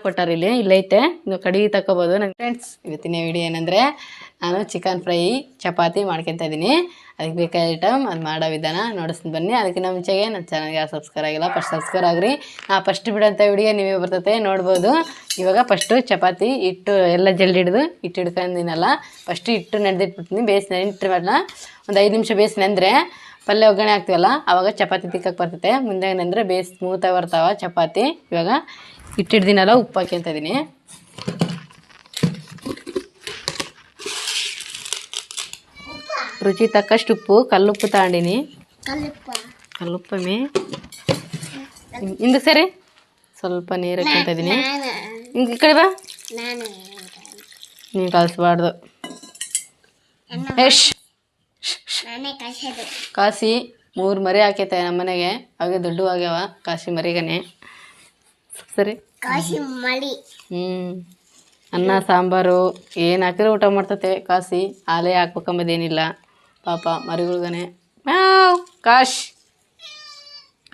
ಕೊಟ್ಟಾರ ಇಲ್ಲೈತೆ ಇದು ಕಡಿಗೆ ತಗೋಬೋದು. ನನ್ನ ಫ್ರೆಂಡ್ಸ್ ಇವತ್ತಿನ ವಿಡಿಯೋ ಏನಂದರೆ ನಾನು ಚಿಕನ್ ಫ್ರೈ ಚಪಾತಿ ಮಾಡ್ಕೊತಾ ಇದ್ದೀನಿ. ಅದಕ್ಕೆ ಬೇಕಾದ ಐಟಮ್ ಅದು ಮಾಡೋ ವಿಧಾನ ನೋಡಿಸ್ತೀನಿ ಬನ್ನಿ. ಅದಕ್ಕಿಂತ ಮುಂಚೆಗೆ ನನ್ನ ಚಾನಲ್ಗೆ ಯಾರು ಸಬ್ಸ್ಕ್ರೈಬ್ ಆಗಿಲ್ಲ ಫಸ್ಟ್ ಸಬ್ಸ್ಕ್ರೈಬ್ ಆಗ್ರಿ. ಫಸ್ಟ್ ಬಿಡೋಂಥ ವಿಡಿಯೋ ನೀವೇ ಬರ್ತೈತೆ ನೋಡ್ಬೋದು. ಇವಾಗ ಫಸ್ಟು ಚಪಾತಿ ಹಿಟ್ಟು ಎಲ್ಲ ಜಲ್ದಿ ಹಿಡಿದು ಹಿಟ್ಟು ಹಿಡ್ಕೊಂಡಿನಲ್ಲ ಫಸ್ಟು ಹಿಟ್ಟು ನೆನೆದಿಟ್ಬಿಡ್ತೀನಿ. ನೆಂಟ್ರಲ್ಲ ಒಂದು 5 ನಿಮಿಷ ನೆಂದರೆ ಪಲ್ಯ ಒಗ್ಗರಣೆ ಹಾಕ್ತೀವಲ್ಲ ಆವಾಗ ಚಪಾತಿ ತಿಕ್ಕಕ್ಕೆ ಬರ್ತೈತೆ. ಮುಂದೆ ಏನಂದರೆ ಸ್ಮೂತಾಗಿ ಬರ್ತಾವೆ ಚಪಾತಿ. ಇವಾಗ ಹಿಟ್ಟಿಡ್ದಿನಲ್ಲ ಉಪ್ಪು ಹಾಕ್ಯಂತ ಇದ್ದೀನಿ. ರುಚಿ ತಕ್ಕಷ್ಟು ಉಪ್ಪು ಕಲ್ಲುಪ್ಪು ತಗೊಂಡಿನಿ. ಕಲ್ಲುಪ್ಪಮಿ ಹಿಂದಕ್ಕೆ ಸರಿ ಸ್ವಲ್ಪ ನೀರು ಹಾಕ್ಯಂತ ಇದ್ದೀನಿ. ಹಿಂಗೆ ಈ ಕಡೆ ಬಾ, ನೀರು ಕಲಿಸ್ಬಾರ್ದು. ಕಾಸಿ 3 ಮರಿ ಹಾಕೈತೆ ನಮ್ಮ ಮನೆಗೆ. ಅವಾಗ ದೊಡ್ಡ ಆಗ್ಯಾವ ಕಾಸಿ ಮರಿಗನೆ ಸರಿ. ಅನ್ನ ಸಾಂಬಾರು ಏನು ಹಾಕಿದ್ರೆ ಊಟ ಮಾಡ್ತತೆ ಕಾಸಿ. ಹಾಲೇ ಹಾಕ್ಬೇಕಂಬುದೇನಿಲ್ಲ ಪಾಪ ಮರಿಗಳ್ಗನೆ. ಕಾಶ್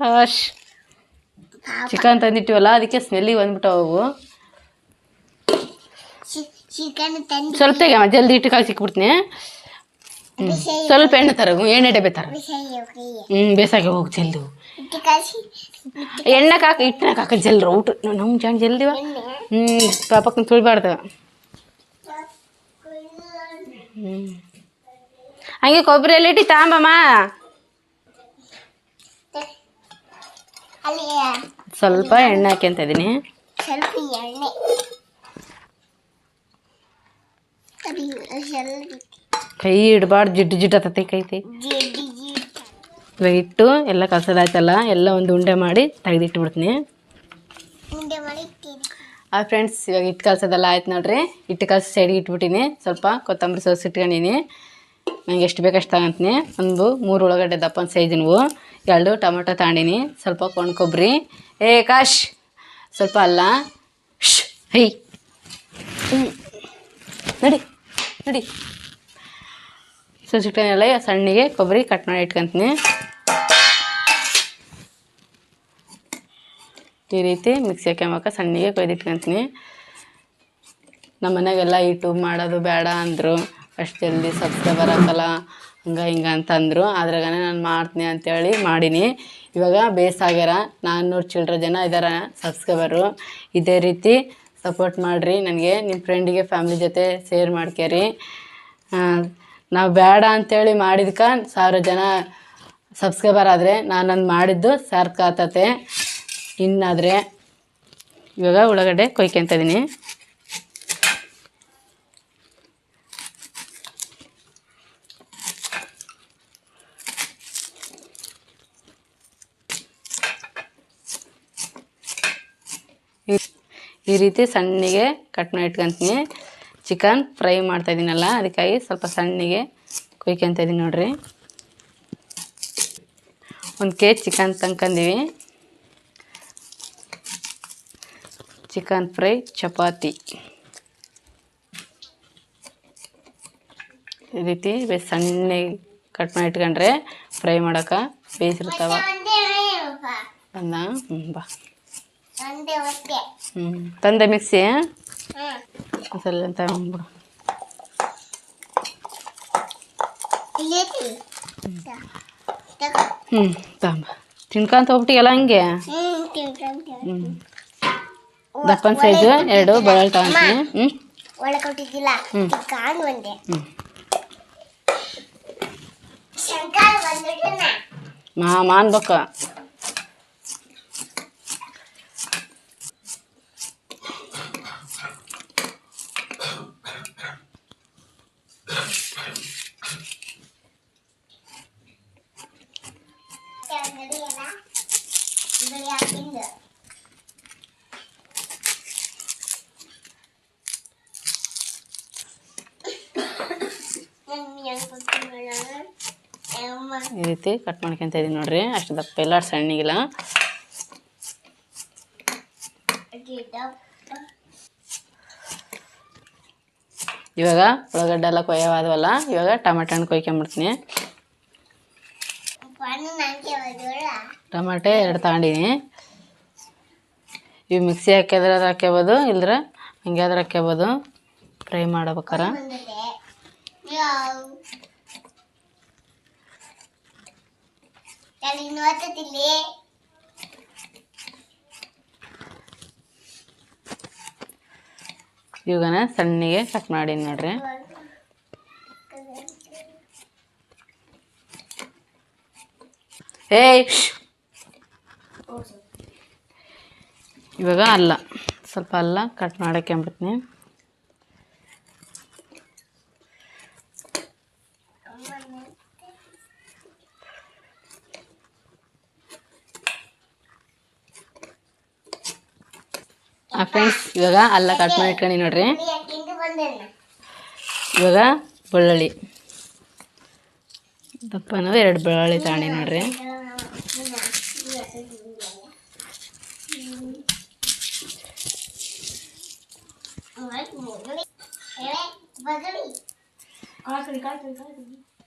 ಕಾಶ್ ಚಿಕನ್ ತಂದಿಟ್ಟಿವಲ್ಲ ಅದಕ್ಕೆ ಸ್ಮೆಲ್ಲಿಗೆ ಬಂದ್ಬಿಟ್ಟವು. ಸ್ವಲ್ಪ ತೆಗೆಯಮ್ಮ ಜಲ್ದಿ ಇಟ್ಟು ಕಾಲು ಸಿಕ್ಬಿಡ್ತೀನಿ. ಸ್ವಲ್ಪ ಎಣ್ಣೆ ತರಗು, ಎಣ್ಣೆ ಡಬ್ಬೆ ತರ. ಬೇಸಾಗಿ ಹೋಗಿ ಜಲ್ದು ಎಣ್ಣೆಗೆ ಹಾಕಿ ಹಿಟ್ಟನಾಗ ಹಾಕ ಜಲ್ರ ಊಟ ನಮ್ಮ ಜಂಗ್ ಜಲ್ದಿವ. ಪಾಪಕ್ಕನ ತುಳಿಬಾರ್ದು. ಹಂಗೆ ಕೊಬ್ಬರಿ ಎಲ್ಲ ಇಟ್ಟು ತಾಂಬಮ್ಮ. ಸ್ವಲ್ಪ ಎಣ್ಣೆ ಹಾಕ್ಯಂತ ಇದ್ದೀನಿ. ಕೈ ಇಡಬಾರ್ದು, ಜಿಡ್ಡು ಜಿಡ್ಡು ಹತ್ತೈತೆ ಕೈತಿ. ಇವಾಗ ಇಟ್ಟು ಎಲ್ಲ ಕಲ್ಸೋದಾಯ್ತಲ್ಲ ಎಲ್ಲ ಒಂದು ಉಂಡೆ ಮಾಡಿ ತೆಗೆದಿಟ್ಬಿಡ್ತೀನಿ. ಫ್ರೆಂಡ್ಸ್ ಇವಾಗ ಹಿಟ್ಟು ಕಲ್ಸೋದೆಲ್ಲ ಆಯ್ತು ನೋಡ್ರಿ. ಹಿಟ್ಟು ಕಲ್ಸಿ ಸೈಡಿಗೆ ಇಟ್ಬಿಟ್ಟಿನಿ. ಸ್ವಲ್ಪ ಕೊತ್ತಂಬರಿ ಸೋಸ್ ಇಟ್ಕೊಂಡಿನಿ. ನಂಗೆ ಎಷ್ಟು ಬೇಕಷ್ಟು ತಗೊಂತೀನಿ. 3 ಉಳ್ಳಾಗಡ್ಡೆ ದಪ್ಪನ ಸೈಜಿನವು, 2 ಟೊಮೊಟೊ ತಗೊಂಡಿನಿ, ಸ್ವಲ್ಪ ಕೊಂಡು ಕೊಬ್ಬರಿ, ಕಾಶ್ ಸ್ವಲ್ಪ ಅಲ್ಲ. ಹೈ ನಡಿ ನಡಿ. ಇಟ್ಕೊಂಡೆಲ್ಲ ಸಣ್ಣಗೆ ಕೊಬ್ಬರಿ ಕಟ್ ಮಾಡಿ ಇಟ್ಕೊತೀನಿ. ಈ ರೀತಿ ಮಿಕ್ಸಿ ಹಾಕ್ಯಂಬಕ ಸಣ್ಣಗೆ ಕೊಯ್ದು ಇಟ್ಕೊತೀನಿ. ನಮ್ಮ ಮನೆಗೆಲ್ಲ ಯೂಟ್ಯೂಬ್ ಮಾಡೋದು ಬೇಡ ಅಂದರು. ಅಷ್ಟು ಜಲ್ದಿ ಸಬ್ಸ್ಕ್ರೈಬರ್ ಹಾಕಲ್ಲ ಹಂಗೆ ಹಿಂಗೆ ಅಂತಂದರು. ಅದ್ರಾಗನೇ ನಾನು ಮಾಡ್ತೀನಿ ಅಂಥೇಳಿ ಮಾಡೀನಿ. ಇವಾಗ ಬೇಸಾಗ್ಯಾರ 400 ಚಿಲ್ಲರೆ ಜನ ಇದ್ದಾರೆ ಸಬ್ಸ್ಕ್ರೈಬರು. ಇದೇ ರೀತಿ ಸಪೋರ್ಟ್ ಮಾಡಿರಿ ನನಗೆ. ನಿಮ್ಮ ಫ್ರೆಂಡಿಗೆ ಫ್ಯಾಮ್ಲಿ ಜೊತೆ ಶೇರ್ ಮಾಡ್ಕ್ಯಾರಿ. ನಾವು ಬೇಡ ಅಂಥೇಳಿ ಮಾಡಿದ್ಕೆ 1000 ಜನ ಸಬ್ಸ್ಕ್ರೈಬರ್ ಆದರೆ ನಾನೊಂದು ಮಾಡಿದ್ದು ಸಾರ್ಥಕ ಆಗ್ತತೆ. ಇನ್ನಾದರೆ ಇವಾಗ ಉಳ್ಳಾಗಡ್ಡೆ ಕೊಯ್ಕೊಂತ ಇದ್ದೀನಿ. ಈ ರೀತಿ ಸಣ್ಣಗೆ ಕಟ್ ಮಾಡಿ ಇಟ್ಕೊತೀನಿ. ಚಿಕನ್ ಫ್ರೈ ಮಾಡ್ತಾಯಿದ್ದೀನಲ್ಲ ಅದಕ್ಕಾಗಿ ಸ್ವಲ್ಪ ಸಣ್ಣಗೆ ಕೊಯ್ಕೊಂತ ಇದ್ದೀನಿ ನೋಡ್ರಿ. 1 kg ಚಿಕನ್ ತಂದ್ಕೊಂಡಿವಿ. ಚಿಕನ್ ಫ್ರೈ ಚಪಾತಿ ಈ ರೀತಿ ಸಣ್ಣಗೆ ಕಟ್ ಮಾಡಿ ಇಟ್ಕೊಂಡ್ರೆ ಫ್ರೈ ಮಾಡೋಕೆ ಬೇಯಿಸಿರ್ತಾವ. ಅಂದ ಬಾ ತಂದೆ ಮಿಕ್ಸಿ ಮಸಾಲೆ ಅಂತ ಬಂದ್ಬಿಡು. ತಂಬ ತಿನ್ಕೊಂತ ಹೋಗ್ಬಿಟ್ಟಿಗೆಲ್ಲ ಹಂಗೆ. ದಪ್ಪನ ಸೈಜು 2 ಬೆಳ್ಳುಳ್ಳಿ ತಗೊಂತೀನಿ. ಮಾಮ ಅನ್ಬೇಕು. ಈ ರೀತಿ ಕಟ್ ಮಾಡ್ಕೊಂತ ಇದೀನಿ ನೋಡ್ರಿ. ಅಷ್ಟು ದಪ್ಪ ಇಲ್ಲ, ಸಣ್ಣಗಿಲ್ಲ. ಇವಾಗ ಉಳ್ಳಾಗಡ್ಡೆ ಎಲ್ಲ ಕೊಯ್ಯವಾದವಲ್ಲ, ಇವಾಗ ಟೊಮೆಟೊ ಹಣ್ಣು ಕೊಯ್ಕೊಂಬಿಡ್ತೀನಿ. ಟೊಮೆಟೊ 2 ತಗೊಂಡಿನಿ. ಇವು ಮಿಕ್ಸಿ ಹಾಕಿದ್ರೆ ಅದು ಹಾಕ್ಕೋಬೋದು, ಇಲ್ದ್ರೆ ಹಂಗೆ ಆದ್ರೆ ಹಾಕ್ಕೋಬೋದು ಫ್ರೈ ಮಾಡ್ಬೇಕಾರೆ. ಇವಾಗನ ಸಣ್ಣಗೆ ಕಟ್ ಮಾಡಿ ನೋಡ್ರಿ. ಇವಾಗ ಅಲ್ಲ ಸ್ವಲ್ಪ ಅಲ್ಲ ಕಟ್ ಮಾಡೋಕ್ಕೆ ಅಂಬಿಡ್ತೀನಿ. ಫ್ರೆಂಡ್ಸ್ ಇವಾಗ ಅಲ್ಲ ಕಟ್ ಮಾಡಿ ಇಟ್ಕೊಂಡು ನೋಡ್ರಿ. ಇವಾಗ ಬೆಳ್ಳುಳ್ಳಿ ದಪ್ಪ ಅನ್ನೋದು 2 ಬೆಳ್ಳುಳ್ಳಿ ತಗೊಂಡು ನೋಡ್ರಿ.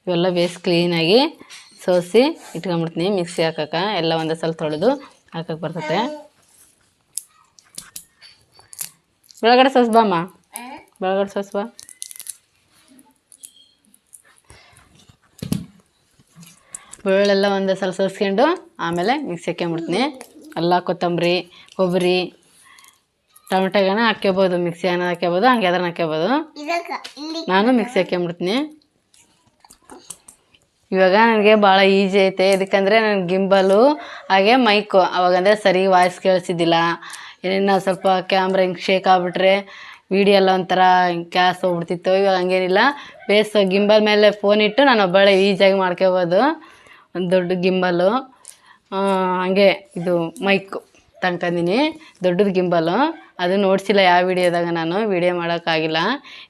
ಇವೆಲ್ಲ ಬೇಸ್ ಕ್ಲೀನಾಗಿ ಸೋಸಿ ಇಟ್ಕೊಂಡ್ಬಿಡ್ತೀನಿ. ಮಿಕ್ಸಿ ಹಾಕಕ್ಕೆ ಎಲ್ಲ ಒಂದೇ ಸಲ ತೊಳೆದು ಹಾಕಕ್ಕೆ ಬರ್ತತೆ. ಬೆಳಗಡೆ ಸೋಸ್ಬಮ್ಮ, ಬೆಳಗಡೆ ಸೋಸ್ಬಾ. ಬೆಳ್ಳೆಲ್ಲ ಒಂದೇ ಸಲ ಸೋಸ್ಕೊಂಡು ಆಮೇಲೆ ಮಿಕ್ಸಿ ಹಾಕ್ಕೊಂಬಿಡ್ತೀನಿ. ಅಲ್ಲ ಕೊತ್ತಂಬರಿ ಕೊಬ್ಬರಿ ಟೊಮೆಟೊಗನ ಹಾಕ್ಕೋಬೋದು, ಮಿಕ್ಸಿ ಅನ್ನ ಹಾಕ್ಕೋಬೋದು, ಹಂಗೆ ಅದನ್ನ ಹಾಕ್ಕೋಬೋದು. ನಾನು ಮಿಕ್ಸಿ ಹಾಕ್ಕೊಂಬಿಡ್ತೀನಿ. ಇವಾಗ ನನಗೆ ಭಾಳ ಈಜಿ ಐತೆ. ಇದಕ್ಕಂದರೆ ನನಗೆ ಗಿಂಬಲು ಹಾಗೆ ಮೈಕು ಅವಾಗಂದರೆ ಸರಿ ವಾಯ್ಸ್ ಕೇಳಿಸಿದ್ದಿಲ್ಲ. ಏನೇನು ಸ್ವಲ್ಪ ಕ್ಯಾಮ್ರಾ ಹಿಂಗೆ ಶೇಕ್ ಆಗಿಬಿಟ್ರೆ ವೀಡಿಯೋ ಎಲ್ಲ ಒಂಥರ ಕ್ಯಾಸ್ ಹೋಗ್ಬಿಡ್ತಿತ್ತು. ಇವಾಗ ಹಂಗೇನಿಲ್ಲ, ಬೇಸ್ ಗಿಂಬಲ್ ಮೇಲೆ ಫೋನ್ ಇಟ್ಟು ನಾನು ಒಬ್ಬಳೆ ಈಜಿಯಾಗಿ ಮಾಡ್ಕೋಬೋದು. ಒಂದು ದೊಡ್ಡ ಗಿಂಬಲು ಹಂಗೆ ಇದು ಮೈಕು ತಗೊಂಡಿನಿ, ದೊಡ್ಡದು ಗಿಂಬಲು. ಅದು ನೋಡ್ಸಿಲ್ಲ ಯಾವ ವಿಡಿಯೋದಾಗ, ನಾನು ವಿಡಿಯೋ ಮಾಡೋಕ್ಕಾಗಿಲ್ಲ.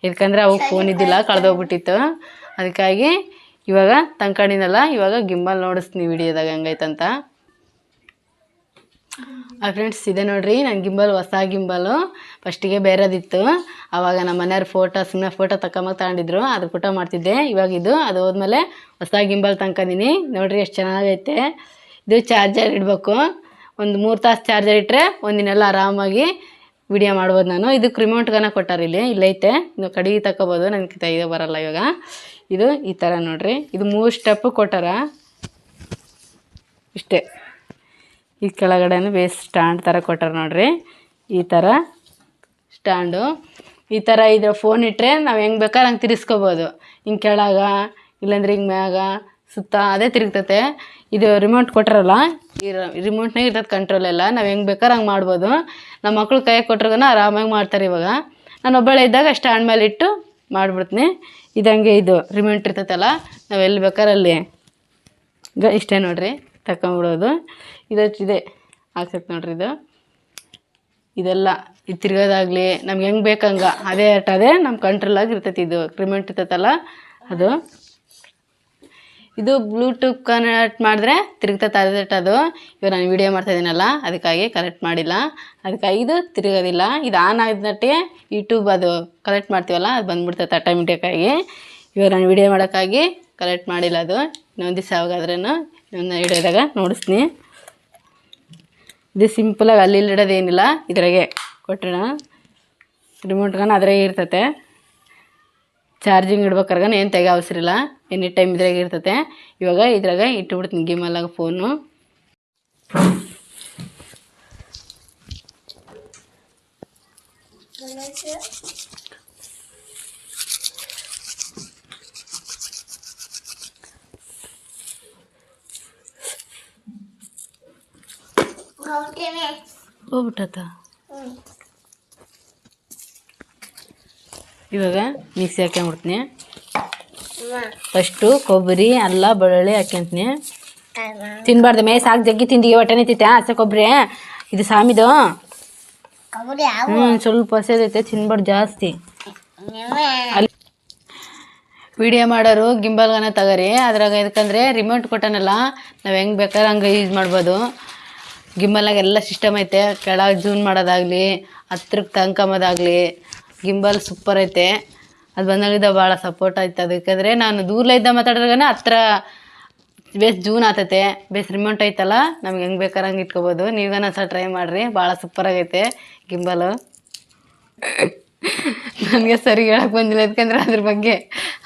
ಯಾಕಂದರೆ ಅವು ಫೋನ್ ಇದ್ದಿಲ್ಲ, ಕಳೆದೋಗ್ಬಿಟ್ಟಿತ್ತು. ಅದಕ್ಕಾಗಿ ಇವಾಗ ತಗೊಂಡಿನಲ್ಲ, ಇವಾಗ ಗಿಂಬಲ್ ನೋಡಿಸ್ತೀನಿ ವಿಡಿಯೋದಾಗ ಹೆಂಗೈತಂತ. ಫ್ರೆಂಡ್ಸ್ ಇದೆ ನೋಡ್ರಿ ನನ್ನ ಗಿಂಬಲ್, ಹೊಸ ಗಿಂಬಲು. ಫಸ್ಟಿಗೆ ಬೇರೆದಿತ್ತು. ಆವಾಗ ನಮ್ಮ ಮನೆಯವ್ರ ಸುಮ್ಮನೆ ಫೋಟೋ ತಗೊಂಡಿದ್ರು, ಅದ್ರ ಫೋಟೋ ಮಾಡ್ತಿದ್ದೆ. ಇವಾಗ ಅದು ಹೋದ್ಮೇಲೆ ಹೊಸ ಗಿಂಬಲ್ ತಗೊಂಡಿನಿ ನೋಡ್ರಿ, ಎಷ್ಟು ಚೆನ್ನಾಗೈತೆ. ಇದು ಚಾರ್ಜರ್ ಇಡಬೇಕು, ಒಂದು 3 ತಾಸು ಚಾರ್ಜರ್ ಇಟ್ಟರೆ ಒಂದಿನೆಲ್ಲ ಆರಾಮಾಗಿ ವಿಡಿಯೋ ಮಾಡ್ಬೋದು ನಾನು. ಇದಕ್ಕೆ ರಿಮೋಟ್ಗನ ಕೊಟ್ಟಾರ, ಇಲ್ಲೈತೆ. ನೀವು ಕಡೆಗೆ ತಗೋಬೋದು, ನನಗೆ ತೆಗೆದು ಬರಲ್ಲ ಇವಾಗ. ಇದು ಈ ಥರ ನೋಡ್ರಿ, ಇದು 3 ಸ್ಟೆಪ್ಪು ಕೊಟ್ಟಾರ ಇಷ್ಟೇ. ಈ ಕೆಳಗಡೆನೂ ಬೇಸ್ ಸ್ಟ್ಯಾಂಡ್ ಥರ ಕೊಟ್ಟಾರ ನೋಡ್ರಿ, ಈ ಥರ ಸ್ಟ್ಯಾಂಡು. ಈ ಥರ ಇದು ಫೋನ್ ಇಟ್ಟರೆ ನಾವು ಹೆಂಗೆ ಬೇಕಾದ್ರೆ ಹಂಗೆ ತಿರ್ಸ್ಕೊಬೋದು. ಹಿಂಗೆ ಕೆಳಗ ಇಲ್ಲಾಂದ್ರೆ ಹಿಂಗೆ ಮ್ಯಾಗ ಸುತ್ತ ಅದೇ ತಿರುಗ್ತತೆ. ಇದು ರಿಮೋಟ್ ಕೊಟ್ಟಾರಲ್ಲ, ಈ ರಿಮೋಟ್ನಾಗ ಇರ್ತದೆ ಕಂಟ್ರೋಲ್ ಎಲ್ಲ. ನಾವು ಹೆಂಗೆ ಬೇಕಾದ್ರೆ ಹಂಗೆ ಮಾಡ್ಬೋದು. ನಮ್ಮ ಮಕ್ಳು ಕೈಯಾಗ ಕೊಟ್ರಿಗನ ಆರಾಮಾಗಿ ಮಾಡ್ತಾರೆ. ಇವಾಗ ನಾನು ಒಬ್ಬಳೆ ಇದ್ದಾಗ ಸ್ಟ್ಯಾಂಡ್ ಮೇಲೆ ಇಟ್ಟು ಮಾಡಿಬಿಡ್ತೀನಿ. ಇದಂಗೆ ಇದು ರಿಮೋಟ್ ಇರ್ತೈತಲ್ಲ, ನಾವು ಎಲ್ಲಿ ಬೇಕಾದ್ರೆ ಅಲ್ಲಿ ಇಷ್ಟೇ ನೋಡ್ರಿ ತಗೊಂಬಿಡೋದು. ಇದೆ ಆಗ್ತೈತೆ ನೋಡ್ರಿ. ಇದೆಲ್ಲ ಇದು ತಿರ್ಗೋದಾಗಲಿ ನಮ್ಗೆ ಹೆಂಗೆ ಬೇಕಂಗೆ ಅದೇ ನಮ್ಮ ಕಂಟ್ರೋಲಾಗಿ ಇರ್ತೈತಿ. ಇದು ರಿಮೋಟ್ ಇರ್ತೈತಲ್ಲ ಅದು. ಇದು ಬ್ಲೂಟೂತ್ ಕನೆಕ್ಟ್ ಮಾಡಿದ್ರೆ ತಿರುಗ್ತೈತೆ ಅದು. ಇವಾಗ ನಾನು ವೀಡಿಯೋ ಮಾಡ್ತಾಯಿದ್ದೀನಲ್ಲ, ಅದಕ್ಕಾಗಿ ಕನೆಕ್ಟ್ ಮಾಡಿಲ್ಲ, ಅದಕ್ಕಾಗಿ ಇದು ತಿರುಗೋದಿಲ್ಲ. ಇದು ಆನ್ ಆಗಿದ್ದಟ್ಟೆ ಯೂಟ್ಯೂಬ್ ಅದು ಕನೆಕ್ಟ್ ಮಾಡ್ತೀವಲ್ಲ, ಅದು ಬಂದುಬಿಡ್ತೈತೆ ಆಟೋಮೆಟಿಕ್ಕಾಗಿ. ಇವಾಗ ನಾನು ವೀಡಿಯೋ ಮಾಡೋಕ್ಕಾಗಿ ಕನೆಕ್ಟ್ ಮಾಡಿಲ್ಲ. ಅದು ಇನ್ನೊಂದು ದಿವಸ ಯಾವಾಗಾದ್ರೂ ಇನ್ನೊಂದು ವೀಡಿಯೋದಾಗ ನೋಡಿಸ್ತೀನಿ. ಇದು ಸಿಂಪಲಾಗಿ ಅಲ್ಲಿ ಇಡೋದೇನಿಲ್ಲ, ಇದ್ರಾಗೆ ಕೊಟ್ಟರೆ ರಿಮೋಟ್ಗನ ಅದ್ರಾಗೆ ಇರ್ತೈತೆ. ಚಾರ್ಜಿಂಗ್ ಇಡ್ಬೇಕಾರ್ಗ ಏನು ತೆಗೆ ಅವಸರ ಇಲ್ಲ, ಎನಿ ಟೈಮ್ ಇದ್ರಾಗೆ ಇರ್ತೈತೆ. ಇವಾಗ ಇದ್ರಾಗ ಇಟ್ಟುಬಿಡ್ತೀನಿ ಗಿಮಲಾಗ ಫೋನು. ಹೋಗ್ಬಿಟ್ಟತ್ತ. ಇವಾಗ ಮಿಕ್ಸಿ ಹಾಕ್ಕೊಂಬಿಡ್ತೀನಿ. ಫಸ್ಟು ಕೊಬ್ಬರಿ ಅಲ್ಲ ಬೆಳ್ಳುಳ್ಳಿ ಹಾಕ್ಯಂತೀನಿ. ತಿನ್ಬಾರ್ದು ಮೇ ಸಾಕು, ಜಗ್ಗಿ ತಿಂದಿಗೆ ಹೊಟ್ಟೆ ನಿಂತೈತೆ. ಹಸೆ ಕೊಬ್ಬರಿ ಇದು ಸಾಮಿದು. ಸ್ವಲ್ಪ ಹಸೆದೈತೆ, ತಿನ್ಬಾರ್ದು ಜಾಸ್ತಿ. ಅಲ್ಲಿ ವಿಡಿಯೋ ಮಾಡೋರು ಗಿಂಬಲ್ಗನ ತಗೋರಿ. ಅದ್ರಾಗ ಯಾಕಂದರೆ ರಿಮೋಟ್ ಕೊಟ್ಟನಲ್ಲ, ನಾವು ಹೆಂಗೆ ಬೇಕಾದ್ರೆ ಹಂಗೆ ಯೂಸ್ ಮಾಡ್ಬೋದು. ಗಿಂಬಲ್ನಾಗ ಎಲ್ಲ ಸಿಸ್ಟಮ್ ಐತೆ, ಕೆಳಗೆ ಜೂನ್ ಮಾಡೋದಾಗಲಿ, ಹತ್ರಕ್ಕೆ ತಗೊಂಬೋದಾಗಲಿ. ಗಿಂಬಲ್ ಸೂಪರ್ ಐತೆ. ಅದು ಬಂದಾಗಿದ್ದ ಭಾಳ ಸಪೋರ್ಟ್ ಆಯ್ತು. ಅದಕ್ಕಂದರೆ ನಾನು ದೂರಲಿದ್ದ ಮಾತಾಡಿದ್ರಾಗನ ಹತ್ರ ಬೇಸ್ ಜೂನ್ ಆತೈತೆ, ಬೇಸ್ ರಿಮೋಟ್ ಐತಲ್ಲ, ನಮ್ಗೆ ಹೆಂಗೆ ಬೇಕಾರೆ ಹಂಗೆ ಇಟ್ಕೋಬೋದು. ನೀವೇನ ಸಹ ಟ್ರೈ ಮಾಡಿರಿ, ಭಾಳ ಸೂಪರಾಗೈತೆ ಗಿಂಬಲು. ನನಗೆ ಸರಿ ಹೇಳಕ್ಕೆ ಬಂದಿಲ್ಲ, ಯಾಕಂದ್ರೆ ಅದ್ರ ಬಗ್ಗೆ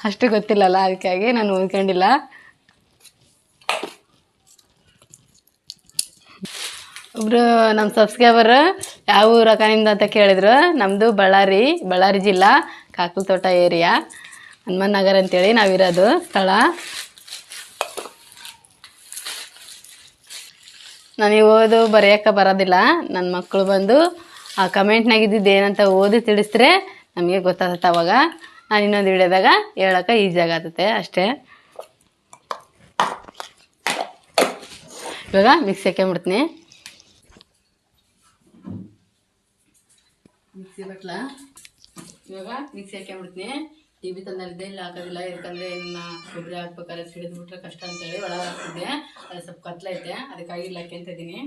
ಅಷ್ಟು ಗೊತ್ತಿಲ್ಲಲ್ಲ, ಅದಕ್ಕಾಗಿ ನಾನು ಓದ್ಕೊಂಡಿಲ್ಲ. ಒಬ್ಬರು ನಮ್ಮ ಸಬ್ಸ್ಕ್ರೈಬರ್ ಯಾವ ಊರಕನಿಂದ ಅಂತ ಕೇಳಿದ್ರು. ನಮ್ಮದು ಬಳ್ಳಾರಿ ಜಿಲ್ಲಾ ಕಾಕಲತೋಟ ಏರಿಯಾ, ಹನುಮನ್ ನಗರ ಅಂತೇಳಿ ನಾವಿರೋದು ಸ್ಥಳ. ನನಗೆ ಓದು ಬರೆಯೋಕ್ಕೆ ಬರೋದಿಲ್ಲ. ನನ್ನ ಮಕ್ಕಳು ಬಂದು ಆ ಕಮೆಂಟ್ನಾಗ ಇದ್ದಿದ್ದು ಏನಂತ ಓದಿ ತಿಳಿಸಿದ್ರೆ ನಮಗೆ ಗೊತ್ತಾಗತ್ತೆ. ಅವಾಗ ನಾನು ಇನ್ನೊಂದು ವಿಡಿಯೋದಾಗ ಹೇಳೋಕೆ ಈಸಿಯಾಗಿ ಆಗ್ತೈತೆ ಅಷ್ಟೇ. ಇವಾಗ ಮಿಕ್ಸಿ ಹಾಕ್ಕೊಂಬಿಡ್ತೀನಿ. ಮಿಕ್ಸಿ ಬಟ್ಲ ಇವಾಗ ಮಿಕ್ಸಿ ಹಾಕ್ಕೊಂಬಿಡ್ತೀನಿ. ಟಿ ವಿ ತಂದಿದ್ದೆ, ಇಲ್ಲಿ ಹಾಕೋದಿಲ್ಲ, ಯಾಕಂದರೆ ಇನ್ನು ಕೊಬ್ಬರಿ ಹಾಕ್ಬೇಕಾದ್ರೆ ಸಿಡಿದ್ಬಿಟ್ರೆ ಕಷ್ಟ ಅಂತೇಳಿ ಒಳಗೆ ಹಾಕ್ತಿದ್ದೆ. ಅದು ಸ್ವಲ್ಪ ಕತ್ಲೈತೆ, ಅದಕ್ಕಾಗಿ ಇಲ್ಲಿ ಹಾಕ್ಯಂತ ಇದ್ದೀನಿ.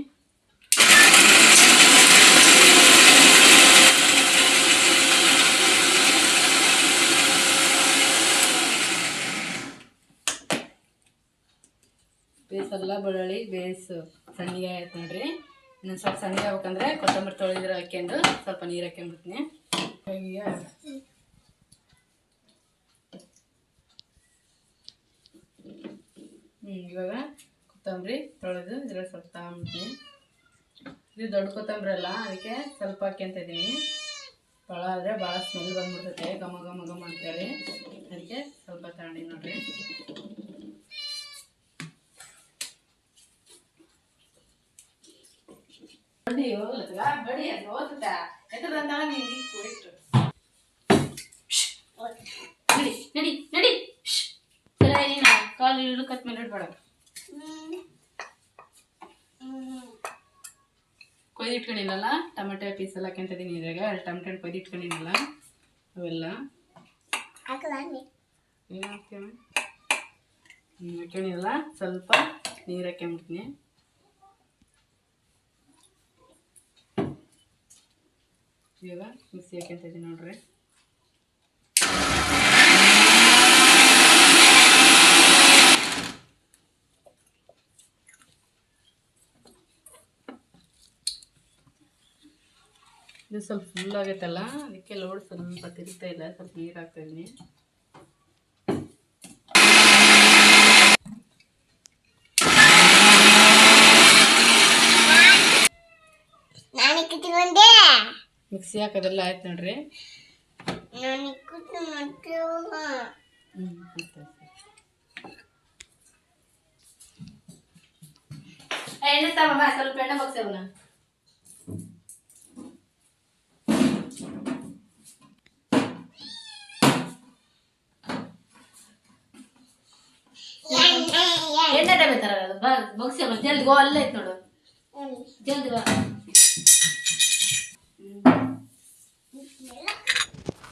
ಬೇಸಲ್ಲ ಬೆಳ್ಳುಳ್ಳಿ ಬೇಯಿಸು ಸಣ್ಣಗೆ ಆಯ್ತು ನೋಡ್ರಿ. ಇನ್ನೊಂದು ಸ್ವಲ್ಪ ಸಣ್ಣಗೆ ಆಗ್ಬೇಕಂದ್ರೆ ಕೊತ್ತಂಬರಿ ತೊಳೆದಿರೋ ಹಾಕ್ಯಂಡು ಸ್ವಲ್ಪ ನೀರು ಹಾಕ್ಕೊಂಬಿಡ್ತೀನಿ. ಇವಾಗ ಕೊತ್ತಂಬರಿ ತೊಳೆದು ಇದ್ರಲ್ಲಿ ಸ್ವಲ್ಪ ತಗೊಂಬಿಡ್ತೀನಿ. ಇದು ದೊಡ್ಡ ಕೊತ್ತಂಬರಿ ಅಲ್ಲ, ಅದಕ್ಕೆ ಸ್ವಲ್ಪ ಹಾಕ್ಯಂತ ಇದ್ದೀನಿ. ಭಾಳ ಆದರೆ ಭಾಳ ಸ್ಮೆಲ್ ಬಂದ್ಬಿಡ್ತೈತೆ, ಘಮ ಘಮ ಘಮ ಅಂತೇಳಿ ಅದಕ್ಕೆ ಸ್ವಲ್ಪ ತಗೊಂಡಿ ನೋಡ್ರಿ. ಬಡಿ ಅದು ಓದ್ತಾ ಎತ್ತದಂತ ನೀನು ಇಟ್ಟು ನಡಿ ನಡಿ ನಡಿ ನೀನು ಕಾಲು ಇಳ್ಕತ್ ಮೇಲೆ ಇಡ್ಬೇಡ. ಕೊಯ್ದು ಇಟ್ಕೊಂಡಿಲ್ಲಲ್ಲ ಟೊಮೆಟೊ ಪೀಸ್ ಎಲ್ಲ ಹಾಕ್ಯಂತಿದ್ದೀನಿ. ಇದ್ರಾಗ ಟೊಮೆಟೊ ಕೊಯ್ದು ಇಟ್ಕೊಂಡಿನಲ್ಲ ಅವೆಲ್ಲ ಏನು ಹಾಕ್ತೇವೆ ಹಾಕ್ಕೊಂಡಿಲ್ಲ. ಸ್ವಲ್ಪ ನೀರು ಹಾಕ್ಕೊಂಬಿಡ್ತೀನಿ. ಇವಾಗ ಮಿಕ್ಸಿ ಹಾಕ್ಯಂತಿದ್ದೀನಿ ನೋಡ್ರಿ. ಇದು ಸ್ವಲ್ಪ ಫುಲ್ ಆಗೈತಲ್ಲ, ಅದಕ್ಕೆ ಲೋಡ್ ಸ್ವಲ್ಪ ತಿರುಗ್ತಾ ಇಲ್ಲ, ಸ್ವಲ್ಪ ನೀರು ಹಾಕ್ತಾ ಇದ್ದೀನಿ. ಮಿಕ್ಸಿ ಹಾಕೋದೆಲ್ಲ ಆಯ್ತು ನೋಡ್ರಿ. ಸ್ವಲ್ಪ ಎಣ್ಣೆ ಬಗ್ಸೇವನ ಎಣ್ಣೆ ಡಬ್ಬೆ ತರ ಬಗ್ಸೇವ ಜಲ್ದಿ ಗೋ, ಅಲ್ಲೇ ಐತೆ ನೋಡು, ಜಲ್ದಿ ಬಾ.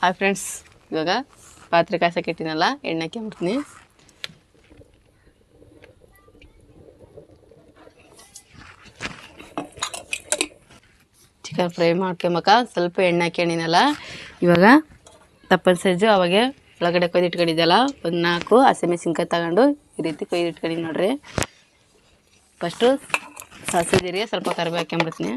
ಹಾಯ್ ಫ್ರೆಂಡ್ಸ್, ಇವಾಗ ಪಾತ್ರೆ ಕಾಸಕ್ಕೆ ಇಟ್ಟಿನಲ್ಲ, ಎಣ್ಣೆ ಹಾಕ್ಕೊಂಬಿಡ್ತೀನಿ. ಚಿಕನ್ ಫ್ರೈ ಮಾಡ್ಕೊಂಬಕ ಸ್ವಲ್ಪ ಎಣ್ಣೆ ಹಾಕ್ಯಣಿನಲ್ಲ. ಇವಾಗ ತಪ್ಪನ ಸೈಜು ಅವಾಗೆ ಒಳಗಡೆ ಕೊಯ್ದು ಇಟ್ಕೊಂಡಿದ್ದಲ್ಲ, ಒಂದು 4 ಹಸಿಮೆಣಸಿನ್ಕಾಯಿ ತಗೊಂಡು ಈ ರೀತಿ ಕೊಯ್ದು ಇಟ್ಕೊಂಡಿನಿ ನೋಡ್ರಿ. ಫಸ್ಟು ಸಾಸಿವೆ ಜೀರಿಗೆ ಸ್ವಲ್ಪ ಕರಿಬೇವು ಹಾಕ್ಕೊಂಬಿಡ್ತೀನಿ.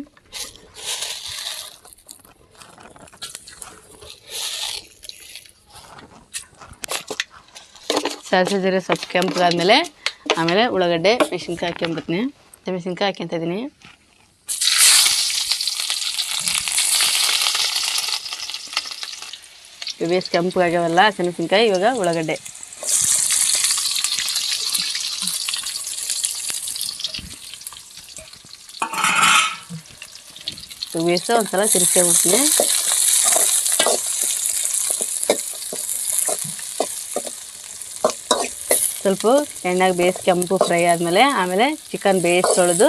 ಸಾಸಿವೆ ಜೀರಿಗೆ ಸ್ವಲ್ಪ ಕೆಂಪಗಾದ್ಮೇಲೆ ಆಮೇಲೆ ಉಳ್ಳಾಗಡ್ಡೆ ಮೆಣಸಿನ್ಕಾಯಿ ಹಾಕ್ಕೊಂಬಿಡ್ತೀನಿ. ಮೆಣಸಿನ್ಕಾಯಿ ಹಾಕ್ಯಂತ ಇದ್ದೀನಿ. ಬೇಸ್ ಕೆಂಪಗಾಗ್ಯಾವಲ್ಲ ಹಸಿಮೆಣಸಿನ್ಕಾಯಿ, ಇವಾಗ ಉಳ್ಳಾಗಡ್ಡೆ ಬೇಸ ಒಂದ್ಸಲ ತಿರ್ಸ್ಕೊಂಬಿಡ್ತೀನಿ. ಸ್ವಲ್ಪ ಎಣ್ಣೆಗೆ ಬೇಸ್ ಕೆಂಪು ಫ್ರೈ ಆದಮೇಲೆ ಆಮೇಲೆ ಚಿಕನ್ ಬೇಸ್ ತೊಳೆದು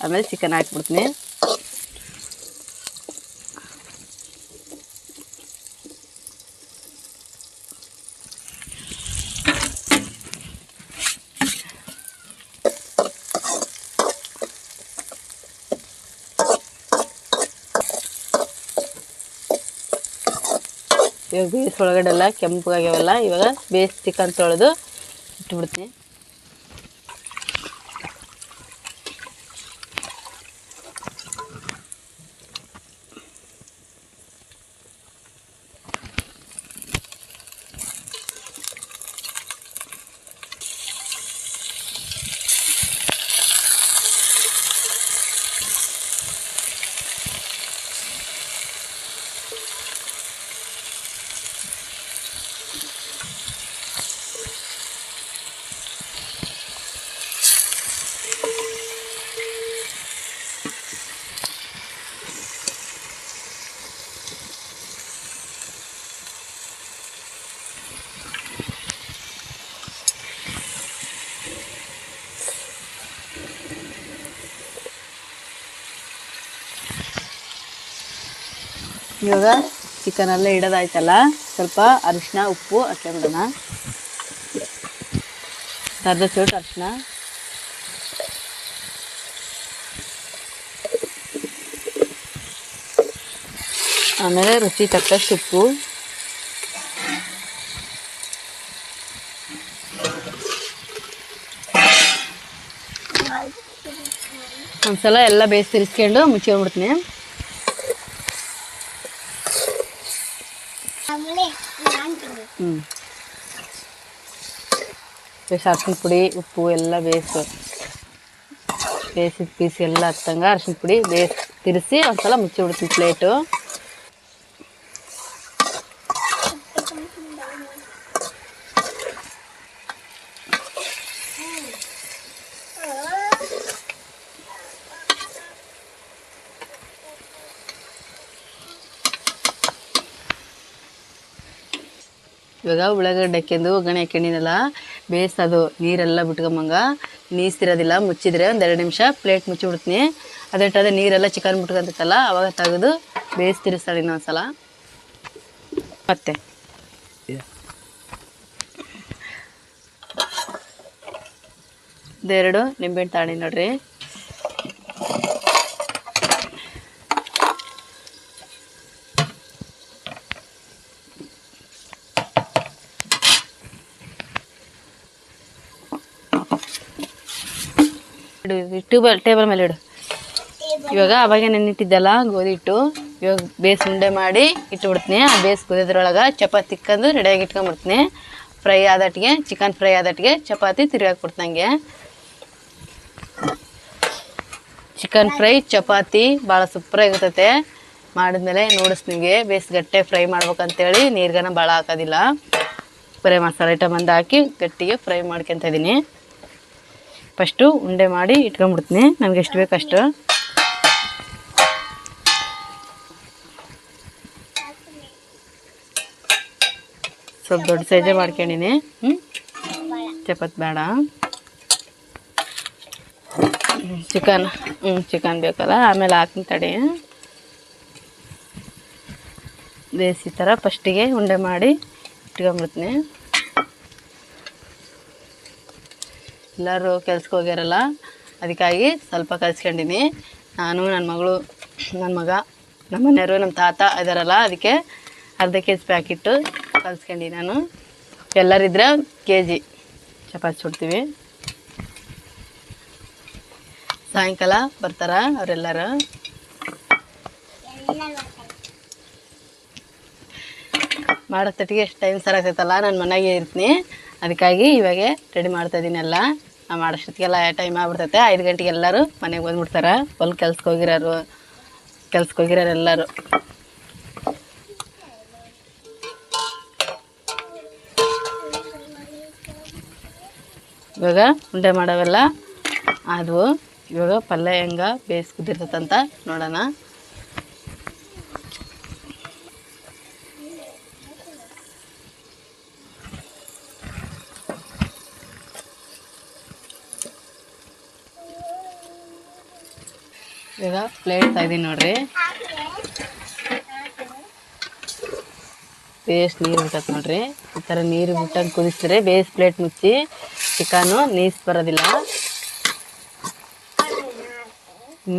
ಆಮೇಲೆ ಚಿಕನ್ ಹಾಕ್ಬಿಡ್ತೀನಿ. ಇವಾಗ ಬೇಸ್ ಒಳಗಡೆ ಎಲ್ಲ ಕೆಂಪಗಾಗ್ಯಾವಲ್ಲ, ಇವಾಗ ಬೇಸ್ ಚಿಕನ್ ತೊಳೆದು ಇಟ್ಬಿಡ್ತೀನಿ. ಇವಾಗ ಚಿಕನೆಲ್ಲ ಇಡೋದಾಯ್ತಲ್ಲ, ಸ್ವಲ್ಪ ಅರಿಶಿನ ಉಪ್ಪು ಹಾಕ್ಕೊಂಬಿಡೋಣ. ಅರ್ಧ ಚೋಟು ಅರಿಶಿನ, ಆಮೇಲೆ ರುಚಿ ತಕ್ಕಷ್ಟು ಉಪ್ಪು, ಒಂದ್ಸಲ ಎಲ್ಲ ಬೇಯಿಸಿ ತಿರ್ಸ್ಕೊಂಡು ಮುಚ್ಕೊಂಡ್ಬಿಡ್ತೀನಿ. ಬೇಸ್ ಅರ್ಶಿನ ಪುಡಿ ಉಪ್ಪು ಎಲ್ಲ ಬೇಯಿಸಿದ ಪೀಸ್ ಎಲ್ಲ ಹತ್ತಂಗೆ ಅರ್ಶಿನ ಪುಡಿ ತಿರ್ಸಿ ಒಂದ್ಸಲ ಮುಚ್ಚಿಬಿಡ್ತೀನಿ ಪ್ಲೇಟು. ಇವಾಗ ಉಳ್ಳಾಗಡ್ಡೆ ಹಾಕ್ಯಂಡು ಒಗ್ಗರಣೆ ಹಾಕ್ಯಂಡಿನಲ್ಲ, ಬೇಯಿಸೋದು ನೀರೆಲ್ಲ ಬಿಟ್ಕೊಂಬಂಗ ನೀಸ್ತಿರೋದಿಲ್ಲ. ಮುಚ್ಚಿದ್ರೆ ಒಂದು 2 ನಿಮಿಷ ಪ್ಲೇಟ್ ಮುಚ್ಚಿಬಿಡ್ತೀನಿ. ಅದೇ ನೀರೆಲ್ಲ ಚಿಕನ್ ಬಿಟ್ಕೊಂತೈತಲ್ಲ, ಅವಾಗ ತೆಗೆದು ಬೇಯಿಸ್ತಿರ್ಸ್ತಾಳೆ ಇನ್ನೊಂದ್ಸಲ. ಮತ್ತೆ ಇದೆರಡು ನಿಂಬೆಹಣ್ಣು ತಾಣಿ ನೋಡ್ರಿ. ಟೇಬಲ್ ಮೇಲೆ ಇಡು. ಇವಾಗ ಅವಾಗ ನೆನ್ನಿಟ್ಟಿದ್ದಲ್ಲ ಗೋಧಿ ಹಿಟ್ಟು, ಇವಾಗ ಬೇಸ್ ಉಂಡೆ ಮಾಡಿ ಇಟ್ಬಿಡ್ತೀನಿ. ಆ ಬೇಸ್ ಕುದಿದ್ರೊಳಗೆ ಚಪಾತಿ ತಿಕ್ಕಂದು ರೆಡಿಯಾಗಿ ಇಟ್ಕೊಂಡ್ಬಿಡ್ತೀನಿ. ಫ್ರೈ ಆದಟ್ಟಿಗೆ ಚಿಕನ್ ಫ್ರೈ ಆದಟ್ಟಿಗೆ ಚಪಾತಿ ತಿರುಗಾಕ್ಬಿಡ್ತಂಗೆ. ಚಿಕನ್ ಫ್ರೈ ಚಪಾತಿ ಭಾಳ ಸೂಪರಾಗಿರ್ತೈತೆ. ಮಾಡಿದ್ಮೇಲೆ ನೋಡಿಸ್ನಿಗೆ ಬೇಸ್ ಗಟ್ಟೆ ಫ್ರೈ ಮಾಡ್ಬೇಕಂತೇಳಿ ನೀರ್ಗನ ಭಾಳ ಹಾಕೋದಿಲ್ಲ. ಬರೀ ಮಸಾಲೆ ಐಟಮ್ ಒಂದು ಹಾಕಿ ಗಟ್ಟಿಗೆ ಫ್ರೈ ಮಾಡ್ಕೊತ ಇದ್ದೀನಿ. ಫಸ್ಟು ಉಂಡೆ ಮಾಡಿ ಇಟ್ಕೊಂಡ್ಬಿಡ್ತೀನಿ, ನನಗೆ ಎಷ್ಟು ಬೇಕಷ್ಟು. ಸ್ವಲ್ಪ ದೊಡ್ಡ ಸೈಜೇ ಮಾಡ್ಕೊಂಡಿನಿ. ಚಪಾತಿ ಬೇಡ, ಚಿಕನ್ ಬೇಕಲ್ಲ ಆಮೇಲೆ ಹಾಕ್ತೀನಿ ತಡಿ. ಬೇಯಿಸಿ ಥರ ಫಸ್ಟಿಗೆ ಉಂಡೆ ಮಾಡಿ ಇಟ್ಕೊಂಡ್ಬಿಡ್ತೀನಿ. ಎಲ್ಲರೂ ಕೆಲ್ಸಕ್ಕೆ ಹೋಗ್ಯಾರಲ್ಲ, ಅದಕ್ಕಾಗಿ ಸ್ವಲ್ಪ ಕಲಿಸ್ಕೊಂಡಿನಿ. ನಾನು ನನ್ನ ಮಗಳು, ನನ್ನ ಮಗ, ನಮ್ಮ ಮನೆಯವರು, ನಮ್ಮ ತಾತ ಇದ್ದಾರಲ್ಲ, ಅದಕ್ಕೆ ಅರ್ಧ ಕೆಜಿ ಪ್ಯಾಕೆಟು ಕಲಿಸ್ಕೊಂಡು ನಾನು. ಎಲ್ಲರಿದ್ರೆ kg ಚಪಾತಿ ಸುಡ್ತೀವಿ. ಸಾಯಂಕಾಲ ಬರ್ತಾರ ಅವರೆಲ್ಲರೂ. ಮಾಡೋತ್ತಟ್ಟಿಗೆ ಎಷ್ಟು ಟೈಮ್ ಸರಾಗ್ತೈತಲ್ಲ, ನಾನು ಮನೆಗೆ ಇರ್ತೀನಿ. ಅದಕ್ಕಾಗಿ ಇವಾಗ ರೆಡಿ ಮಾಡ್ತಾಯಿದ್ದೀನಿ ಎಲ್ಲ. ನಾವು ಮಾಡೋಷ್ಟೊತ್ತಿಗೆಲ್ಲ ಟೈಮ್ ಆಗ್ಬಿಡ್ತೈತೆ. 5 ಗಂಟೆಗೆ ಎಲ್ಲರೂ ಮನೆಗೆ ಬಂದುಬಿಡ್ತಾರೆ. ಕೆಲ್ಸಕ್ಕೆ ಹೋಗಿರೋರು ಎಲ್ಲರೂ. ಇವಾಗ ಉಂಡೆ ಮಾಡೋವೆಲ್ಲ ಅದು. ಇವಾಗ ಪಲ್ಯ ಹೆಂಗೆ ಬೇಯಿಸಿ ಕುದಿರ್ತೈತಂತ ನೋಡೋಣ. ಇವಾಗ ಪ್ಲೇಟ್ ತೆಗ್ದೀನಿ ನೋಡ್ರಿ. ಬೇಸ್ ನೀರು ಬಿಟ್ಟತ್ ನೋಡ್ರಿ. ಈ ಥರ ನೀರು ಬಿಟ್ಟಂಗೆ ಕುದಿಸಿದ್ರೆ ಬೇಸ್ ಪ್ಲೇಟ್ ಮುಚ್ಚಿ ಚಿಕನು ನೀಸ್ ಬರೋದಿಲ್ಲ.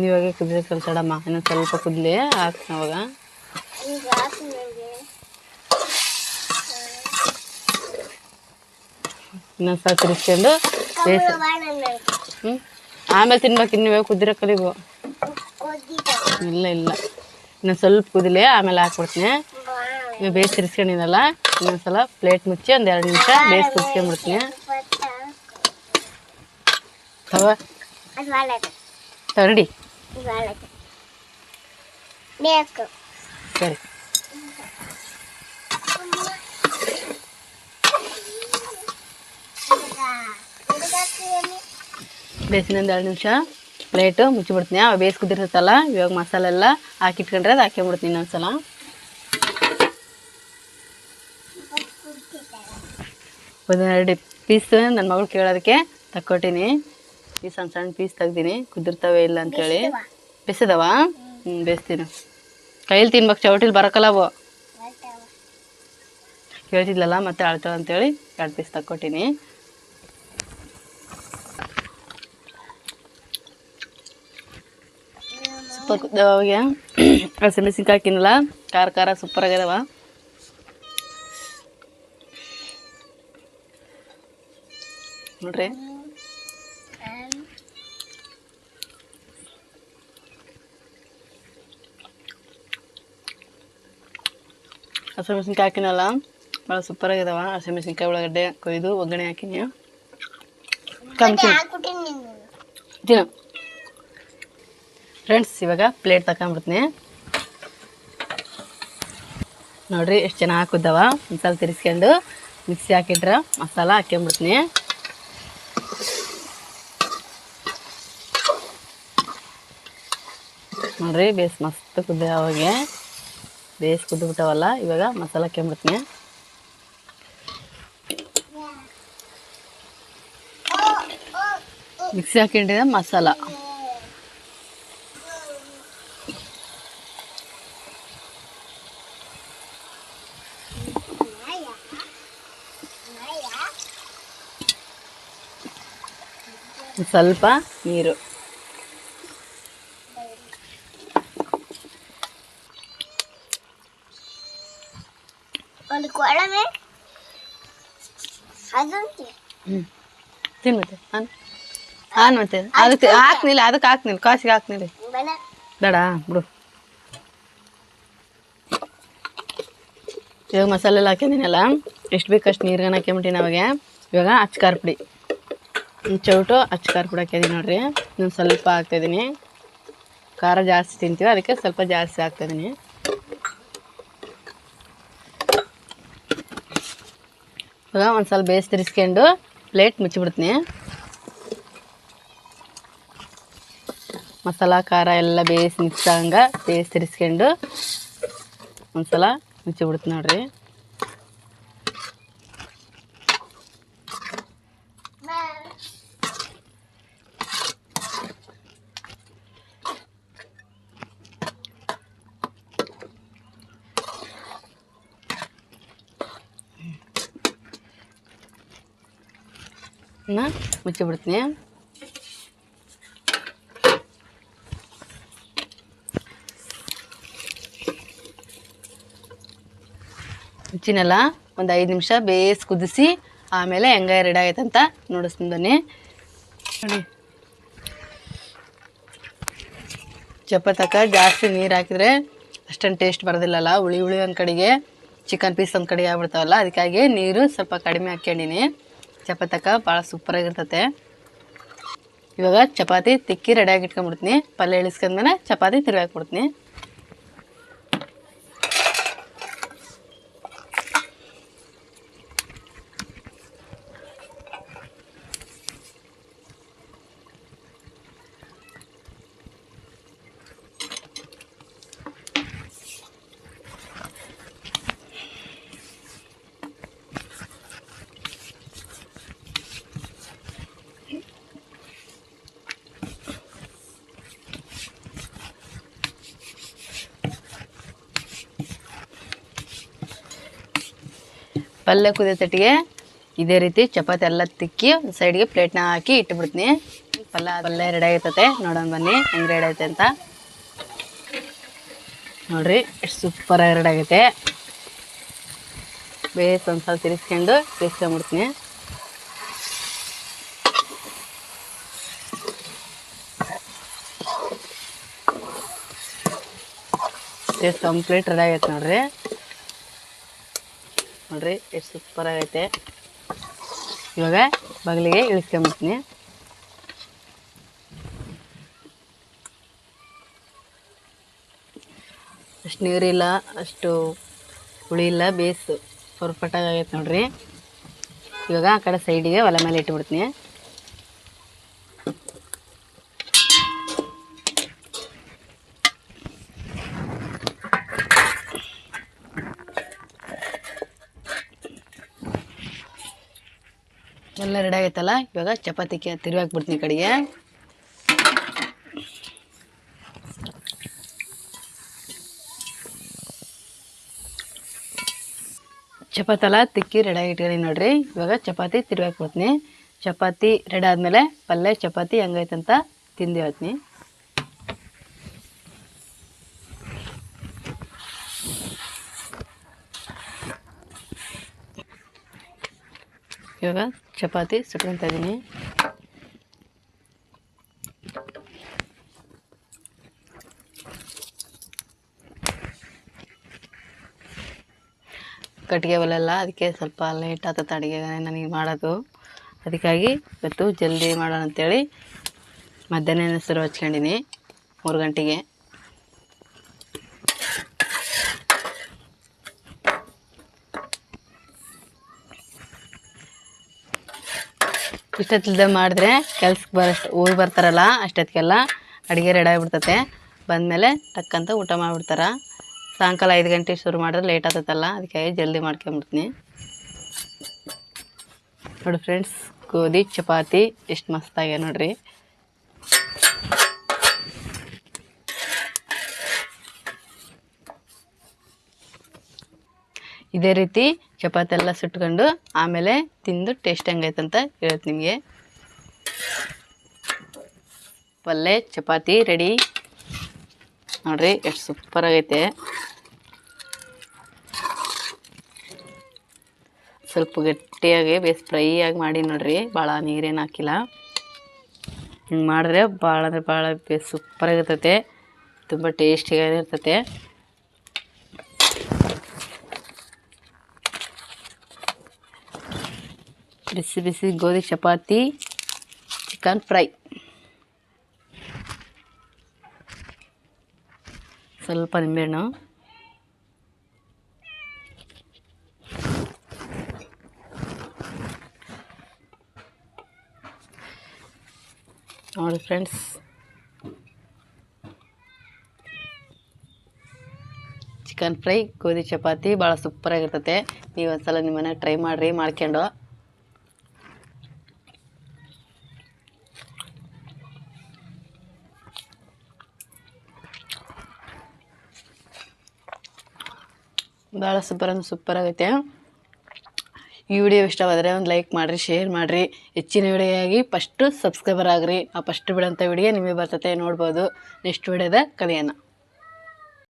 ಇವಾಗ ಕುದಿದ್ರೆ ಕಲ್ಸಡಮ್ಮ, ಇನ್ನೊಂದು ಸ್ವಲ್ಪ ಕುದಲಿ ಹಾಕ್ತೀನಿ. ಅವಾಗ ಇನ್ನೊಂದು ಸ್ವಲ್ಪ ತಿರ್ಸ್ಕೊಂಡು ಬೇಸ್ ಆಮೇಲೆ ತಿನ್ಬೇಕು. ಇನ್ನು ಕುದಿರೋ ಕಲಿಗು ಇಲ್ಲ ಇನ್ನೊಂದು ಸ್ವಲ್ಪ ಕುದಿಲಿ ಆಮೇಲೆ ಹಾಕ್ಬಿಡ್ತೀನಿ. ಇವಾಗ ಬೇಸ್ ತಿರ್ಸ್ಕೊಂಡಿದ್ದಲ್ಲ, ಇನ್ನೊಂದ್ಸಲ ಪ್ಲೇಟ್ ಮುಚ್ಚಿ ಒಂದು 2 ನಿಮಿಷ ಬೇಸ್ ಕುದಿಸ್ಕೊಂಡ್ಬಿಡ್ತೀನಿ. ತಗಡಿ ಸರಿ. ಬೇಸಿನೊಂದು 2 ನಿಮಿಷ ಪ್ಲೇಟು ಮುಚ್ಚಿಬಿಡ್ತೀನಿ. ಅವು ಬೇಸ್ ಕುದಿರ್ತೈತಲ್ಲ, ಇವಾಗ ಮಸಾಲೆ ಎಲ್ಲ ಹಾಕಿಟ್ಕೊಂಡ್ರೆ ಅದು ಹಾಕ್ಕೊಂಬಿಡ್ತೀನಿ ಇನ್ನೊಂದ್ಸಲ. ಒಂದು 2 ಪೀಸ್ ನನ್ನ ಮಗಳು ಕೇಳೋದಕ್ಕೆ ತಕ್ಕೊಟ್ಟಿನಿ. ಈ ಸಣ್ಣ ಪೀಸ್ ತೆಗ್ದೀನಿ, ಕುದಿರ್ತವೆ ಇಲ್ಲ ಅಂಥೇಳಿ. ಬೇಯಿಸಿದವ ಬೇಯಿಸ್ತೀನಿ. ಕೈಯಲ್ಲಿ ತಿನ್ಬೇಕು, ಚೌಟಿಲಿ ಬರೋಕಲ್ಲ ಅವು. ಕೇಳ್ತಿದ್ಲಲ್ಲ ಮತ್ತೆ ಅಳ್ತಾಳೆ ಅಂತೇಳಿ 2 ಪೀಸ್ ತಕ್ಕೊಟ್ಟಿನಿ. ಸೂಪರ್ ಅವಾಗ ಹಸಿಮೆಣಸಿನ್ಕಾಯಿ ಹಾಕಿನಲ್ಲ, ಖಾರ ಖಾರ ಸೂಪರ್ ಆಗ್ಯದವ. ನೋಡ್ರಿ ಹಸಿಮೆಣಸಿನ್ಕಾಯಿ ಹಾಕಿನಲ್ಲ, ಭಾಳ ಸೂಪರ್ ಆಗ್ಯದವ. ಹಸಿಮೆಣಸಿನ್ಕಾಯಿ ಉಳ್ಳಾಗಡ್ಡೆ ಕೊಯ್ದು ಒಗ್ಗರಣೆ ಹಾಕಿನಿ. ತಿನ್ನ ಫ್ರೆಂಡ್ಸ್. ಇವಾಗ ಪ್ಲೇಟ್ ತಗೊಂಬಿಡ್ತೀನಿ. ನೋಡ್ರಿ ಎಷ್ಟು ಚೆನ್ನಾಗಿ ಹಾಕಿದ್ದವ. ಒಂದ್ಸಲ ತಿರ್ಸ್ಕೊಂಡು ಮಿಕ್ಸಿ ಹಾಕಿಟ್ರೆ ಮಸಾಲ ಹಾಕ್ಕೊಂಬಿಡ್ತೀನಿ. ನೋಡ್ರಿ ಬೇಸ್ ಮಸ್ತ್ ಕುದ್ದೆ, ಅವಾಗೆ ಬೇಸ್ ಕುದ್ದುಬಿಟ್ಟವಲ್ಲ. ಇವಾಗ ಮಸಾಲ ಹಾಕ್ಕೊಂಬಿಡ್ತೀನಿ. ಮಿಕ್ಸಿ ಹಾಕೊಂಡಿದ್ದ ಮಸಾಲ ಸ್ವಲ್ಪ ನೀರು. ತಿನ್ಮತ್ತೆ ಮತ್ತೆ ಅದಕ್ಕೆ ಹಾಕ್ನಿಲ್ಲ, ಅದಕ್ಕೆ ಹಾಕ್ನಿಲ್ಲ, ಕಾಸಿಗೆ ಹಾಕ್ನಿಲ್ಲ ಬೇಡ ಬಿಡು. ಇವಾಗ ಮಸಾಲೆ ಎಲ್ಲ ಹಾಕಿದ್ದೀನಲ್ಲ, ಎಷ್ಟು ಬೇಕಷ್ಟು ನೀರ್ಗನ ಹಾಕ್ಕೊಂಬಿಟ್ಟಿನಿ ಅವಾಗ. ಇವಾಗ ಅಚ್ಕಾರ್ ಪುಡಿ, ಚೌಟು ಅಚ್ಕಾರ್ ಪುಡಿ ಹಾಕಿದ್ದೀನಿ ನೋಡ್ರಿ. ಇನ್ನೊಂದು ಸ್ವಲ್ಪ ಹಾಕ್ತಾಯಿದ್ದೀನಿ. ಖಾರ ಜಾಸ್ತಿ ತಿಂತೀವಿ, ಅದಕ್ಕೆ ಸ್ವಲ್ಪ ಜಾಸ್ತಿ ಹಾಕ್ತಾಯಿದ್ದೀನಿ. ಇವಾಗ ಒಂದು ಸ್ವಲ್ಪ ಬೇಸ್ ತಿರ್ಸ್ಕೊಂಡು ಪ್ಲೇಟ್ ಮುಚ್ಚಿಬಿಡ್ತೀನಿ. ಮಸಾಲ ಖಾರ ಎಲ್ಲ ಬೇಸ್ ಮಿಕ್ಸ್ ಆಗಂಗೆ ಬೇಸ್ ತಿರ್ಸ್ಕೊಂಡು ಒಂದ್ಸಲ ಮುಚ್ಚಿಬಿಡ್ತೀನಿ ನೋಡ್ರಿ. ಮುಚ್ಚಿಬಿಡ್ತೀನಿ. ಮುಚ್ಚಿನಲ್ಲ ಒಂದು 5 ನಿಮಿಷ ಬೇಸ್ ಕುದಿಸಿ ಆಮೇಲೆ ಹೆಂಗೆ ರೆಡಿ ಆಗೈತೆ ಅಂತ ನೋಡಿಸ್ತೀನಿ ಬನ್ನಿ. ನೋಡಿ ಚಪಾತಕ ಜಾಸ್ತಿ ನೀರು ಹಾಕಿದರೆ ಅಷ್ಟೊಂದು ಟೇಸ್ಟ್ ಬರೋದಿಲ್ಲಲ್ಲ. ಹುಳಿ ಹುಳಿ ಒಂದು ಕಡೆಗೆ, ಚಿಕನ್ ಪೀಸ್ ಒಂದು ಕಡೆಗೆ ಆಗ್ಬಿಡ್ತಾವಲ್ಲ, ಅದಕ್ಕಾಗಿ ನೀರು ಸ್ವಲ್ಪ ಕಡಿಮೆ ಹಾಕ್ಕೊಂಡಿನಿ. ಚಪಾತಕ ಭಾಳ ಸೂಪರಾಗಿರ್ತತೆ. ಇವಾಗ ಚಪಾತಿ ತಿಕ್ಕಿ ರೆಡಿಯಾಗಿ ಇಟ್ಕೊಂಡ್ಬಿಡ್ತೀನಿ. ಪಲ್ಯ ಇಳಿಸ್ಕೊಂಡ್ಮೇಲೆ ಚಪಾತಿ ತಿರುಗಾಕ್ಬಿಡ್ತೀನಿ. ಪಲ್ಯ ಕುದಿಯೋ ತಟ್ಟಿಗೆ ಇದೇ ರೀತಿ ಚಪಾತಿ ಎಲ್ಲ ತಿಕ್ಕಿ ಒಂದು ಸೈಡ್ಗೆ ಪ್ಲೇಟ್ನ ಹಾಕಿ ಇಟ್ಬಿಡ್ತೀನಿ. ಪಲ್ಯ ರೆಡಿ ಆಗೈತತೆ, ನೋಡೋಣ ಬನ್ನಿ ಹೆಂಗೆ ರೆಡಿ ಆಗೈತೆ ಅಂತ. ನೋಡಿರಿ ಎಷ್ಟು ಸೂಪರಾಗಿ ರೆಡಿ ಆಗೈತೆ. ಬೇಸ್ ಒಂದು ಸಲ ತಿರ್ಸ್ಕೊಂಡು ಬೇಯಿಸ್ಕೊಂಬಿಡ್ತೀನಿ. ಬೇಸ್ ಕಂಪ್ಲೀಟ್ ರೆಡಿ ಆಗೈತೆ ನೋಡ್ರಿ. ನೋಡ್ರಿ ಎಷ್ಟು ಸೂಪರ್ ಆಗೈತೆ. ಇವಾಗ ಬಗಲಿಗೆ ಇಳಿಸ್ಕೊಂಬಿಡ್ತೀನಿ. ಅಷ್ಟು ನೀರಿಲ್ಲ, ಅಷ್ಟು ಹುಳಿ ಇಲ್ಲ, ಬೇಸ್ ಪರ್ಫೆಕ್ಟಾಗಿ ಆಗೈತೆ ನೋಡ್ರಿ. ಇವಾಗ ಆ ಕಡೆ ಸೈಡಿಗೆ ಒಲೆ ಮೇಲೆ ಇಟ್ಬಿಡ್ತೀನಿ. ಎಲ್ಲ ರೆಡಿ ಆಗೈತಲ್ಲ, ಇವಾಗ ಚಪಾತಿಗೆ ತಿರುವಾಕ್ಬಿಡ್ತೀನಿ ಕಡೆಗೆ. ಚಪಾತಿ ಎಲ್ಲ ತಿಕ್ಕಿ ರೆಡಿಯಾಗಿ ಇಟ್ಕೊಳ್ಳಿ ನೋಡಿರಿ. ಇವಾಗ ಚಪಾತಿ ತಿರ್ಗಾಕ್ಬಿಡ್ತೀನಿ. ಚಪಾತಿ ರೆಡಿ ಆದಮೇಲೆ ಪಲ್ಯ ಚಪಾತಿ ಹೆಂಗೈತಂತ ತಿಂದು ಹೇಳ್ತೀನಿ. ಇವಾಗ ಚಪಾತಿ ಸುಟ್ಕೊತಾ ಇದ್ದೀನಿ. ಕಟ್ಟಿಗೆ ಒಲೆಲ್ಲ ಅದಕ್ಕೆ ಸ್ವಲ್ಪ ಲೇಟ್ ಆಗ್ತದೆ ಅಡುಗೆ ನನಗೆ ಮಾಡೋದು. ಅದಕ್ಕಾಗಿ ಇವತ್ತು ಜಲ್ದಿ ಮಾಡೋಣ ಅಂತೇಳಿ ಮಧ್ಯಾಹ್ನ ಹೆಸರು ಹಚ್ಕೊಂಡಿನಿ 3 ಗಂಟೆಗೆ. ಇಷ್ಟೊತ್ತಿಲ್ದೆ ಮಾಡಿದ್ರೆ ಕೆಲ್ಸಕ್ಕೆ ಊರು ಬರ್ತಾರಲ್ಲ ಅಷ್ಟೊತ್ತಿಗೆಲ್ಲ ಅಡುಗೆ ರೆಡಿ ಆಗಿಬಿಡ್ತತೆ. ಬಂದಮೇಲೆ ಟಕ್ಕಂತ ಊಟ ಮಾಡಿಬಿಡ್ತಾರೆ. ಸಾಯಂಕಾಲ 5 ಗಂಟೆಗೆ ಶುರು ಮಾಡಿದ್ರೆ ಲೇಟ್ ಆಗ್ತೈತಲ್ಲ, ಅದಕ್ಕಾಗಿ ಜಲ್ದಿ ಮಾಡ್ಕೊಂಬಿಡ್ತೀನಿ. ನೋಡಿ ಫ್ರೆಂಡ್ಸ್, ಗೋಧಿ ಚಪಾತಿ ಎಷ್ಟು ಮಸ್ತಾಗ್ಯ ನೋಡ್ರಿ. ಇದೇ ರೀತಿ ಚಪಾತಿ ಎಲ್ಲ ಸುಟ್ಕೊಂಡು ಆಮೇಲೆ ತಿಂದು ಟೇಸ್ಟ್ ಹೆಂಗೈತಂತ ಹೇಳ್ತೀನಿ ನಿಮಗೆ. ಪಲ್ಯ ಚಪಾತಿ ರೆಡಿ ನೋಡ್ರಿ, ಎಷ್ಟು ಸೂಪರ್ ಆಗೈತೆ. ಸ್ವಲ್ಪ ಗಟ್ಟಿಯಾಗಿ ಬೇಸ್ ಫ್ರೈ ಆಗಿ ಮಾಡಿ ನೋಡ್ರಿ, ಭಾಳ ನೀರೇನು ಹಾಕಿಲ್ಲ. ಹಿಂಗೆ ಮಾಡಿದ್ರೆ ಭಾಳ ಅಂದರೆ ಭಾಳ ಬೇಸ್ ಸೂಪರಾಗಿರ್ತೈತೆ, ತುಂಬ ಟೇಸ್ಟಿಯಾಗಿರ್ತೈತೆ. ಬಿಸಿ ಬಿಸಿ ಗೋಧಿ ಚಪಾತಿ ಚಿಕನ್ ಫ್ರೈ, ಸ್ವಲ್ಪ ನಿಂಬೆಹಣ್ಣು, ನೋಡಿ ಫ್ರೆಂಡ್ಸ್ ಚಿಕನ್ ಫ್ರೈ ಗೋಧಿ ಚಪಾತಿ ಭಾಳ ಸೂಪರಾಗಿರ್ತೈತೆ. ನೀವು ಒಂದ್ಸಲ ನಿಮ್ಮ ಮನೆ ಟ್ರೈ ಮಾಡಿರಿ ಮಾಡ್ಕೊಂಡು. ಭಾಳ ಸೂಪರ್ ಆಗೈತೆ. ಈ ವಿಡಿಯೋ ಇಷ್ಟವಾದರೆ ಒಂದು ಲೈಕ್ ಮಾಡಿರಿ, ಶೇರ್ ಮಾಡಿರಿ. ಹೆಚ್ಚಿನ ವಿಡಿಯೋಗಾಗಿ ಫಸ್ಟು ಸಬ್ಸ್ಕ್ರೈಬರ್ ಆಗಿರಿ. ಆ ಫಸ್ಟ್ ಬಿಡೋಂಥ ವಿಡಿಯೋ ನಿಮಗೆ ಬರ್ತೈತೆ, ನೋಡ್ಬೋದು. ನೆಕ್ಸ್ಟ್ ವಿಡಿಯೋದ ಕಲಿಯೋಣ.